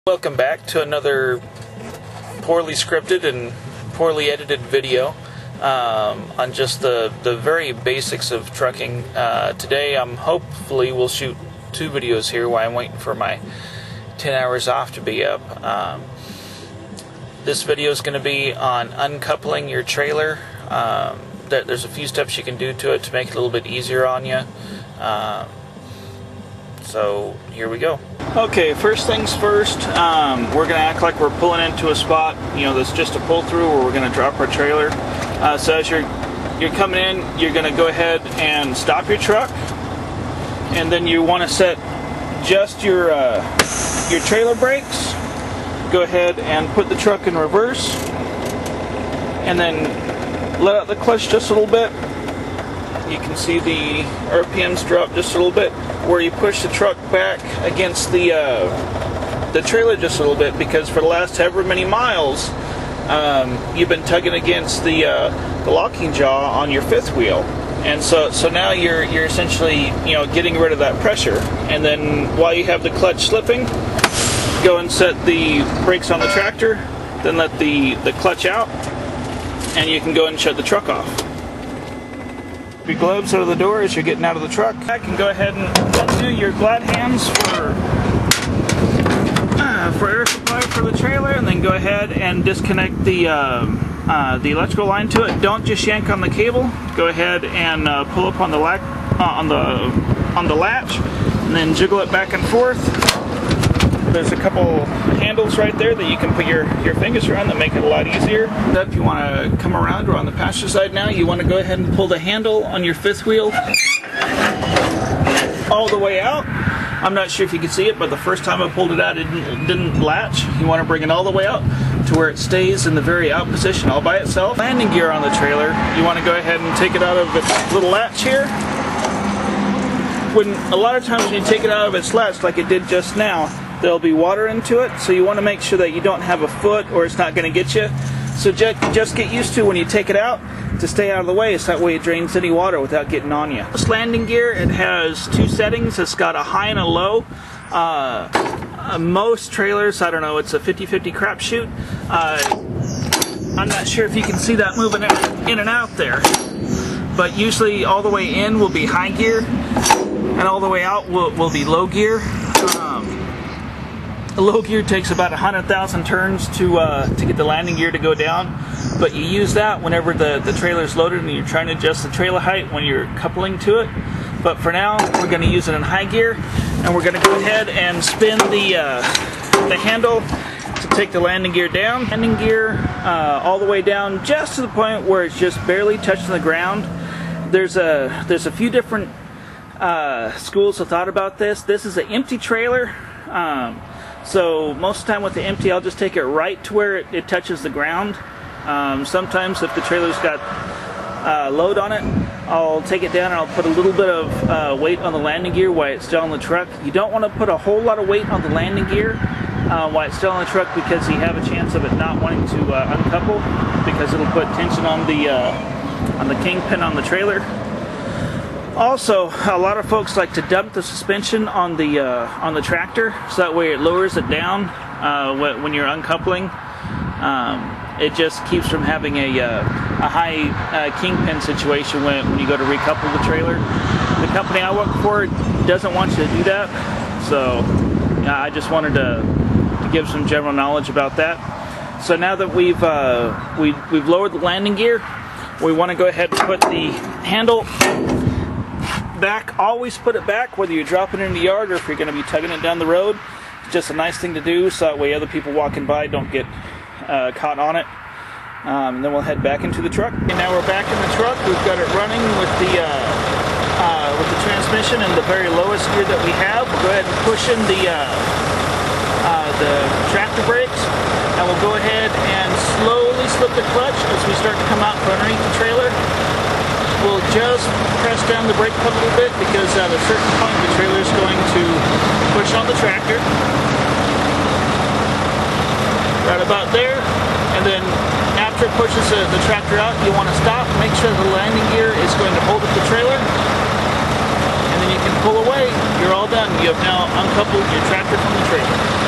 Welcome back to another poorly scripted and poorly edited video on just the very basics of trucking. Today hopefully we'll shoot two videos here while I'm waiting for my 10 hours off to be up. This video is going to be on uncoupling your trailer. There's a few steps you can do to it to make it a little bit easier on you. So here we go. Okay, first things first, we're going to act like we're pulling into a spot, that's just a pull through where we're going to drop our trailer. So as you're coming in, you're going to go ahead and stop your truck, and then you want to set just your trailer brakes. Go ahead and put the truck in reverse, and then let out the clutch just a little bit. You can see the RPMs drop just a little bit, where you push the truck back against the trailer just a little bit, because for the last however many miles you've been tugging against the locking jaw on your fifth wheel, and so now you're essentially getting rid of that pressure. And then while you have the clutch slipping, go and set the brakes on the tractor, then let the clutch out, and you can go and shut the truck off. Your gloves out of the door as you're getting out of the truck. I can go ahead and do your glad hands for air supply for the trailer, and then go ahead and disconnect the electrical line to it. Don't just yank on the cable. Go ahead and pull up on the latch, and then jiggle it back and forth. There's a couple handles right there that you can put your fingers around that make it a lot easier. If you want to come around, or on the passenger side now, you want to go ahead and pull the handle on your fifth wheel all the way out. I'm not sure if you can see it, but the first time I pulled it out, it didn't latch. You want to bring it all the way out to where it stays in the very out position all by itself. Landing gear on the trailer, you want to go ahead and take it out of its little latch here. A lot of times when you take it out of its latch, like it did just now, there'll be water into it, so you want to make sure that you don't have a foot, or it's not going to get you. So just get used to, when you take it out, to stay out of the way, so that way it drains any water without getting on you. This landing gear, it has two settings. It's got a high and a low. Most trailers, I don't know, it's a 50-50 crapshoot. I'm not sure if you can see that moving in and out there, but usually all the way in will be high gear, and all the way out will be low gear. The low gear takes about 100,000 turns to get the landing gear to go down, but you use that whenever the trailer is loaded and you're trying to adjust the trailer height when you're coupling to it. But for now, we're going to use it in high gear, and we're going to go ahead and spin the handle to take the landing gear down. Landing gear all the way down, just to the point where it's just barely touching the ground. There's a few different schools of thought about this. This is an empty trailer. So most of the time with the empty, I'll just take it right to where it touches the ground. Sometimes if the trailer's got load on it, I'll take it down and I'll put a little bit of weight on the landing gear while it's still on the truck. You don't want to put a whole lot of weight on the landing gear while it's still on the truck, because you have a chance of it not wanting to uncouple, because it'll put tension on the kingpin on the trailer. Also, a lot of folks like to dump the suspension on the tractor, so that way it lowers it down when you're uncoupling. It just keeps from having a high kingpin situation when you go to recouple the trailer. The company I work for doesn't want you to do that, so I just wanted to give some general knowledge about that. So now that we've lowered the landing gear, we want to go ahead and put the handle back. Always put it back, whether you're dropping it in the yard or if you're going to be tugging it down the road. It's just a nice thing to do, so that way other people walking by don't get caught on it. And then we'll head back into the truck. And now we're back in the truck. We've got it running with the transmission in the very lowest gear that we have. We'll go ahead and push in the tractor brakes, and we'll go ahead and slowly slip the clutch as we start to come out from underneath the trailer. We'll just press down the brake pedal a little bit, because at a certain point the trailer is going to push on the tractor. Right about there. And then after it pushes the tractor out, you want to stop, make sure the landing gear is going to hold up the trailer. And then you can pull away. You're all done. You have now uncoupled your tractor from the trailer.